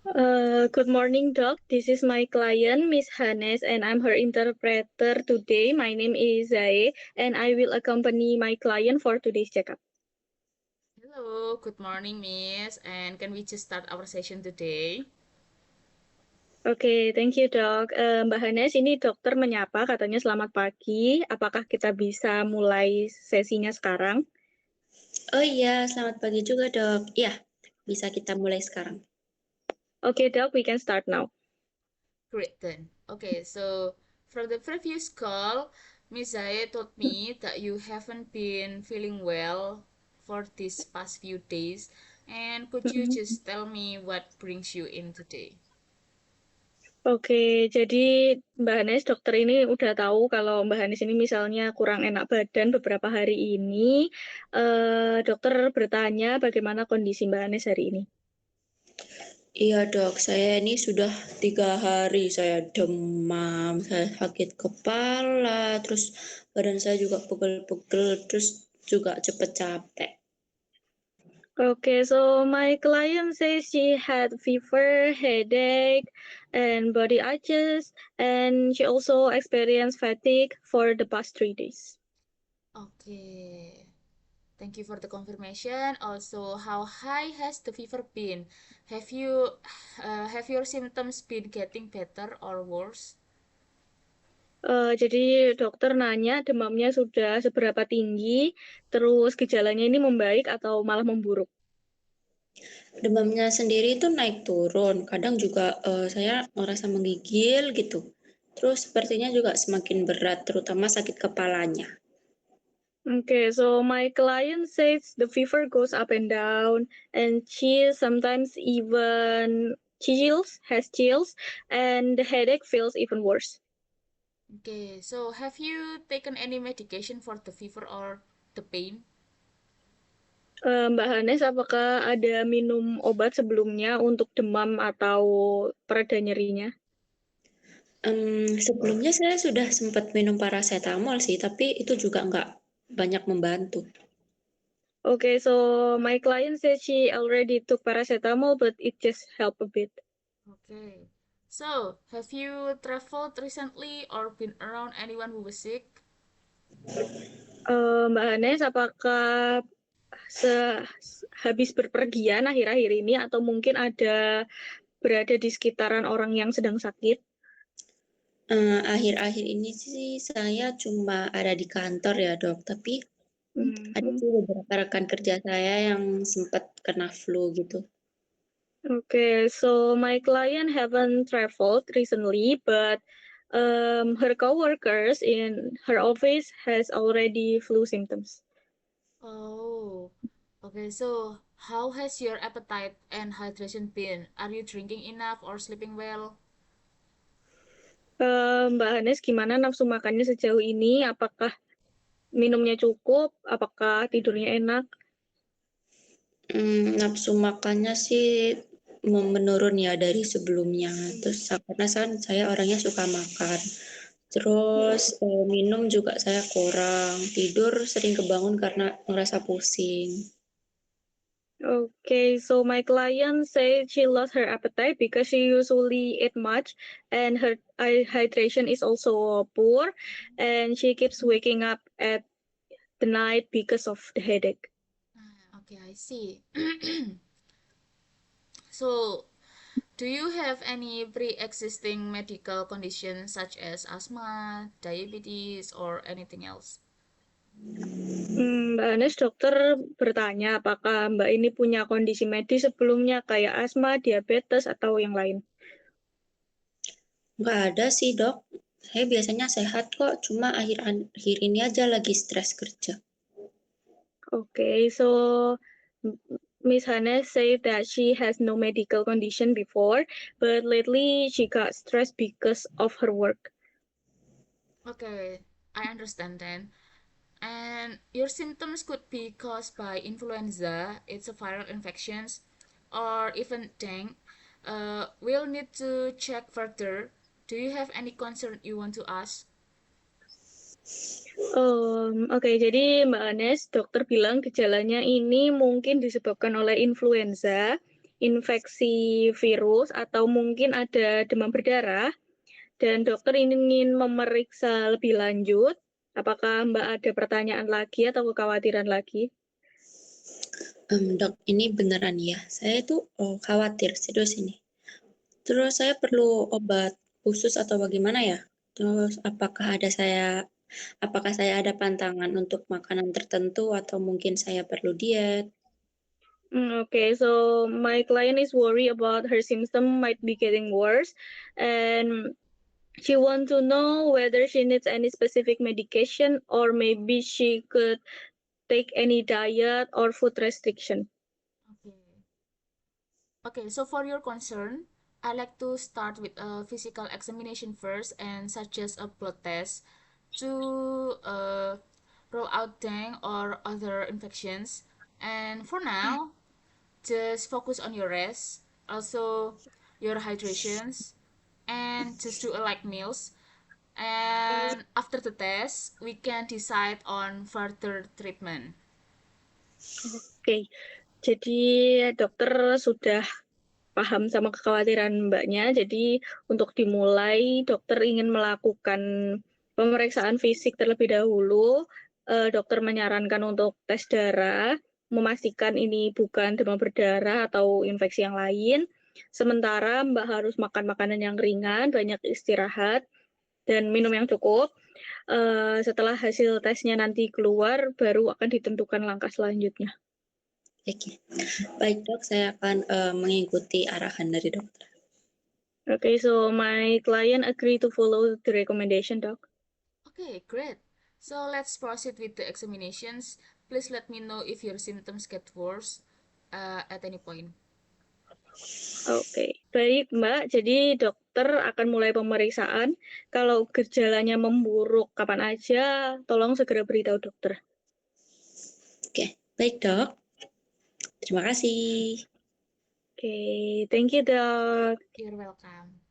Good morning, Doc. This is my client, Miss Hannes, and I'm her interpreter today. My name is Zae, and I will accompany my client for today's checkup. Hello, good morning, Miss. And can we just start our session today? Oke, thank you, Dok. Mbak Hannes, ini dokter menyapa, katanya selamat pagi. Apakah kita bisa mulai sesinya sekarang? Oh iya, selamat pagi juga dok. Iya, bisa kita mulai sekarang. Oke, Dok, we can start now. Great then. Okay, so from the previous call, Miss Zae told me that you haven't been feeling well for these past few days. And could you Mm-mm. just tell me what brings you in today? Oke, jadi Mbak Hanes, dokter ini udah tahu kalau Mbak Hanes ini misalnya kurang enak badan beberapa hari ini. Dokter bertanya bagaimana kondisi Mbak Hanes hari ini. Iya dok, saya ini sudah 3 hari saya demam, saya sakit kepala, terus badan saya juga pegel-pegel, terus juga cepet capek. Okay, so my client says she had fever, headache, and body aches, and she also experienced fatigue for the past 3 days. Okay. Thank you for the confirmation. Also, how high has the fever been? Have you have your symptoms been getting better or worse? Jadi dokter nanya demamnya sudah seberapa tinggi, terus gejalanya ini membaik atau malah memburuk. Demamnya sendiri itu naik turun, kadang juga saya merasa menggigil gitu. Terus sepertinya juga semakin berat, terutama sakit kepalanya. Okay, so my client says the fever goes up and down, and she sometimes even has chills, and the headache feels even worse. Okay, so have you taken any medication for the fever or the pain? Mbak Hanes, apakah ada minum obat sebelumnya untuk demam atau pereda nyerinya? Sebelumnya saya sudah sempat minum paracetamol sih, tapi itu juga nggak banyak membantu. Okay, so my client said she already took paracetamol, but it just helped a bit. Okay. So, have you traveled recently or been around anyone who was sick? Mbak Hanes, apakah habis berpergian akhir-akhir ini atau mungkin ada berada di sekitaran orang yang sedang sakit? Akhir-akhir ini sih saya cuma ada di kantor ya dok, tapi ada Mhm. sih beberapa rekan kerja saya yang sempat kena flu gitu. Okay, so my client haven't traveled recently, but her coworkers in her office has already flu symptoms. Oh, okay. So, how has your appetite and hydration been? Are you drinking enough or sleeping well? Mbak Hanes, gimana nafsu makannya sejauh ini? Apakah minumnya cukup? Apakah tidurnya enak? Nafsu makannya sih menurun ya dari sebelumnya. Terus karena kan saya orangnya suka makan. Terus minum juga saya kurang. Tidur sering kebangun karena ngerasa pusing. Okay, so my client said she lost her appetite because she usually eat much, and her hydration is also poor, and she keeps waking up at the night because of the headache. Ah, okay, I see. So, do you have any pre-existing medical conditions such as asthma, diabetes, or anything else? Mbak Anes, dokter bertanya apakah Mbak ini punya kondisi medis sebelumnya kayak asma, diabetes, atau yang lain. Nggak ada sih dok. Saya biasanya sehat kok. Cuma akhir-akhir ini aja lagi stres kerja. Okay, so Miss Hannes said that she has no medical condition before, but lately she got stressed because of her work. Okay, I understand then. And your symptoms could be caused by influenza, it's a viral infections, or even dengue. We'll need to check further. Do you have any concern you want to ask? Oke, jadi Mbak Anes, dokter bilang gejalanya ini mungkin disebabkan oleh influenza. infeksi virus atau mungkin ada demam berdarah, dan dokter ingin memeriksa lebih lanjut. Apakah Mbak ada pertanyaan lagi atau kekhawatiran lagi? Dok, ini beneran ya. Saya tuh khawatir serius ini. Terus saya perlu obat khusus atau bagaimana ya? Terus apakah saya ada pantangan untuk makanan tertentu atau mungkin saya perlu diet? Okay, so my client is worried about her symptom might be getting worse, and she wants to know whether she needs any specific medication or maybe she could take any diet or food restriction. Okay. Okay, so for your concern, I like to start with a physical examination first and suggest a blood test to rule out dengue or other infections. And for now, just focus on your rest, also your hydrations, and just do a light meals. And after the test, we can decide on further treatment. Oke, jadi dokter sudah paham sama kekhawatiran Mbaknya. Jadi untuk dimulai, dokter ingin melakukan pemeriksaan fisik terlebih dahulu. Dokter menyarankan untuk tes darah, memastikan ini bukan demam berdarah atau infeksi yang lain. Sementara Mbak harus makan makanan yang ringan, banyak istirahat, dan minum yang cukup. Setelah hasil tesnya nanti keluar, baru akan ditentukan langkah selanjutnya. Oke, baik dok, saya akan mengikuti arahan dari dokter. Okay, so my client agree to follow the recommendation, doc. Okay, great. So let's proceed with the examinations. Please let me know if your symptoms get worse at any point. Oke, baik Mbak. Jadi dokter akan mulai pemeriksaan. Kalau gejalanya memburuk kapan aja, tolong segera beritahu dokter. Oke, baik dok. Terima kasih. Oke, thank you, Doc. You're welcome.